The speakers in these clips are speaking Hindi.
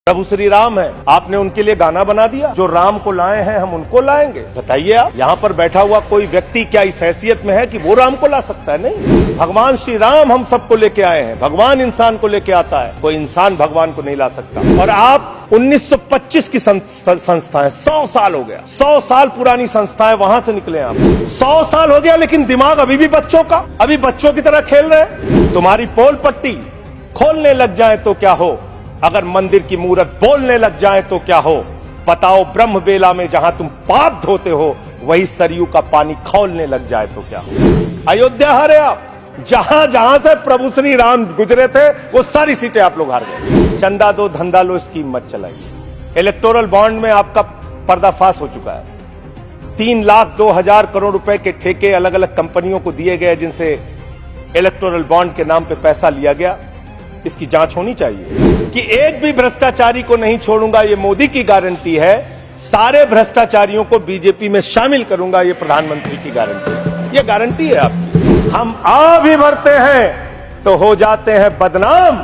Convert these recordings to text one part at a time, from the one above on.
प्रभु श्री राम है, आपने उनके लिए गाना बना दिया। जो राम को लाए हैं हम उनको लाएंगे। बताइए आप, यहाँ पर बैठा हुआ कोई व्यक्ति क्या इस हैसियत में है कि वो राम को ला सकता है? नहीं, भगवान श्री राम हम सबको लेके आए हैं। भगवान इंसान को लेके आता है, कोई इंसान भगवान को नहीं ला सकता। और आप 1925 की संस्था है, 100 साल हो गया, 100 साल पुरानी संस्था है, वहां से निकले आप। 100 साल हो गया लेकिन दिमाग अभी भी बच्चों का, अभी बच्चों की तरह खेल रहे हैं। तुम्हारी पोल पट्टी खोलने लग जाए तो क्या हो, अगर मंदिर की मूरत बोलने लग जाए तो क्या हो। बताओ, ब्रह्म बेला में जहां तुम पाप धोते हो वही सरयू का पानी खौलने लग जाए तो क्या हो। अयोध्या हारे आप, जहां जहां से प्रभु श्री राम गुजरे थे वो सारी सीटें आप लोग हार गए। चंदा दो धंधा लो स्कीम मत चलाइए। इलेक्टोरल बॉन्ड में आपका पर्दाफाश हो चुका है। 3,02,000 करोड़ रुपए के ठेके अलग अलग कंपनियों को दिए गए जिनसे इलेक्टोरल बॉन्ड के नाम पे पैसा लिया गया। इसकी जांच होनी चाहिए कि एक भी भ्रष्टाचारी को नहीं छोड़ूंगा, ये मोदी की गारंटी है। सारे भ्रष्टाचारियों को बीजेपी में शामिल करूंगा, ये प्रधानमंत्री की गारंटी, ये गारंटी है आपकी। हम आ भी भरते हैं तो हो जाते हैं बदनाम,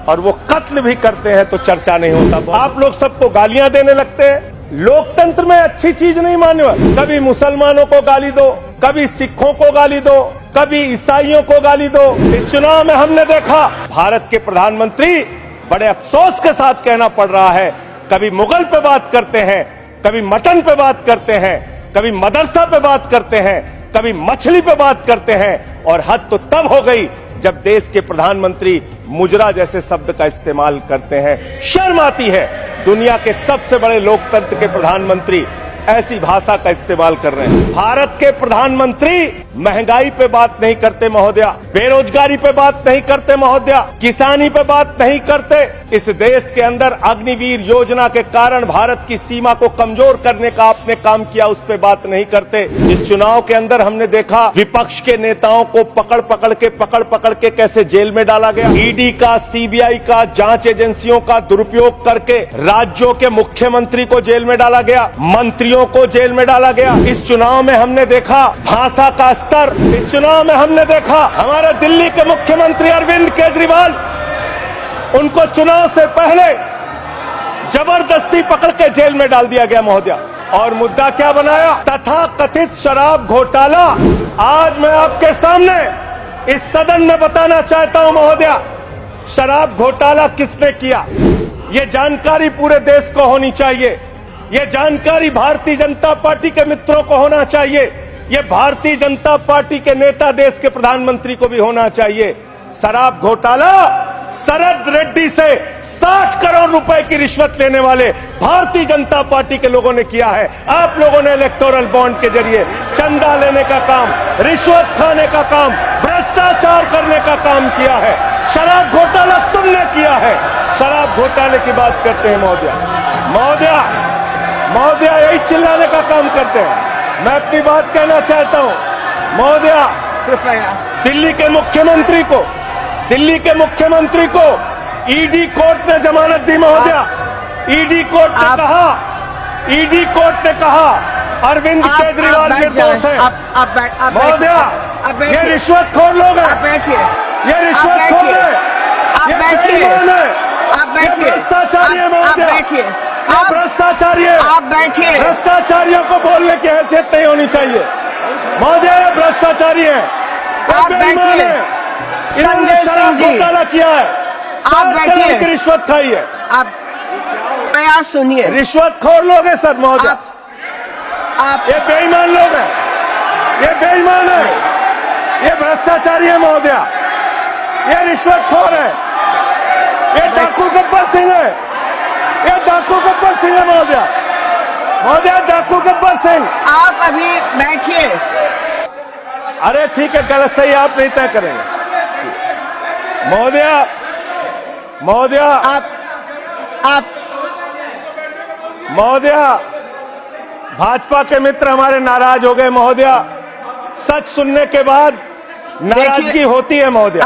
और वो कत्ल भी करते हैं तो चर्चा नहीं होता। आप लोग सबको गालियां देने लगते हैं। लोकतंत्र में अच्छी चीज नहीं माने, कभी मुसलमानों को गाली दो, कभी सिखों को गाली दो, कभी ईसाइयों को गाली दो। इस चुनाव में हमने देखा भारत के प्रधानमंत्री बड़े अफसोस के साथ कहना पड़ रहा है, कभी मुगल पे बात करते हैं, कभी मटन पे बात करते हैं, कभी मदरसा पे बात करते हैं, कभी मछली पे बात करते हैं। और हद तो तब हो गई जब देश के प्रधानमंत्री मुजरा जैसे शब्द का इस्तेमाल करते हैं। शर्म आती है, दुनिया के सबसे बड़े लोकतंत्र के प्रधानमंत्री ऐसी भाषा का इस्तेमाल कर रहे हैं। भारत के प्रधानमंत्री महंगाई पे बात नहीं करते महोदया, बेरोजगारी पे बात नहीं करते महोदया, किसानी पे बात नहीं करते। इस देश के अंदर अग्निवीर योजना के कारण भारत की सीमा को कमजोर करने का आपने काम किया, उस पे बात नहीं करते। इस चुनाव के अंदर हमने देखा विपक्ष के नेताओं को पकड़ पकड़ के कैसे जेल में डाला गया। ईडी का, सीबीआई का, जांच एजेंसियों का दुरुपयोग करके राज्यों के मुख्यमंत्री को जेल में डाला गया, मंत्रियों को जेल में डाला गया। इस चुनाव में हमने देखा भाषा का स्तर, इस चुनाव में हमने देखा हमारे दिल्ली के मुख्यमंत्री अरविंद केजरीवाल, उनको चुनाव से पहले जबरदस्ती पकड़ के जेल में डाल दिया गया महोदया। और मुद्दा क्या बनाया? तथाकथित शराब घोटाला। आज मैं आपके सामने इस सदन में बताना चाहता हूं महोदया, शराब घोटाला किसने किया, ये जानकारी पूरे देश को होनी चाहिए। ये जानकारी भारतीय जनता पार्टी के मित्रों को होना चाहिए। ये भारतीय जनता पार्टी के नेता, देश के प्रधानमंत्री को भी होना चाहिए। शराब घोटाला शरद रेड्डी से 60 करोड़ रुपए की रिश्वत लेने वाले भारतीय जनता पार्टी के लोगों ने किया है। आप लोगों ने इलेक्टोरल बॉन्ड के जरिए चंदा लेने का काम, रिश्वत खाने का काम, भ्रष्टाचार करने का काम किया है। शराब घोटाला तुमने किया है। शराब घोटाले की बात करते हैं महोदया, महोदया यही चिल्लाने का काम करते हैं। मैं अपनी बात कहना चाहता हूं महोदया, दिल्ली के मुख्यमंत्री को ईडी कोर्ट ने जमानत दी महोदया। ईडी कोर्ट ने कहा अरविंद केजरीवाल निर्दोष है। महोदया, ये रिश्वतखोर लोग हैं, ये रिश्वतखोर है, ये बेईमान है, ये भ्रष्टाचारी है महोदया, आप भ्रष्टाचारी है। आप बैठिए। भ्रष्टाचारियों को बोलने की हैसियत नहीं होनी चाहिए महोदया, ये भ्रष्टाचारी है, आप बैठिए। इन्होंने शराब घोटाला किया है, आप बैठिए, रिश्वत खाई है। आप प्रयास सुनिए। रिश्वतखोर लोग हैं सर महोदया, आप ये बेईमान लोग हैं, ये बेईमान है, ये भ्रष्टाचारी है महोदया, ये रिश्वतखोर है, ये डाकू गब्बर सिंह है, ये डाकू गब्बर सिंह है महोदया, डाकू गब्बर सिंह। आप अभी बैठिए। अरे ठीक है, गलत सही आप नहीं तय करेंगे महोदया। आप महोदया, भाजपा के मित्र हमारे नाराज हो गए महोदया। सच सुनने के बाद नाराजगी होती है महोदया।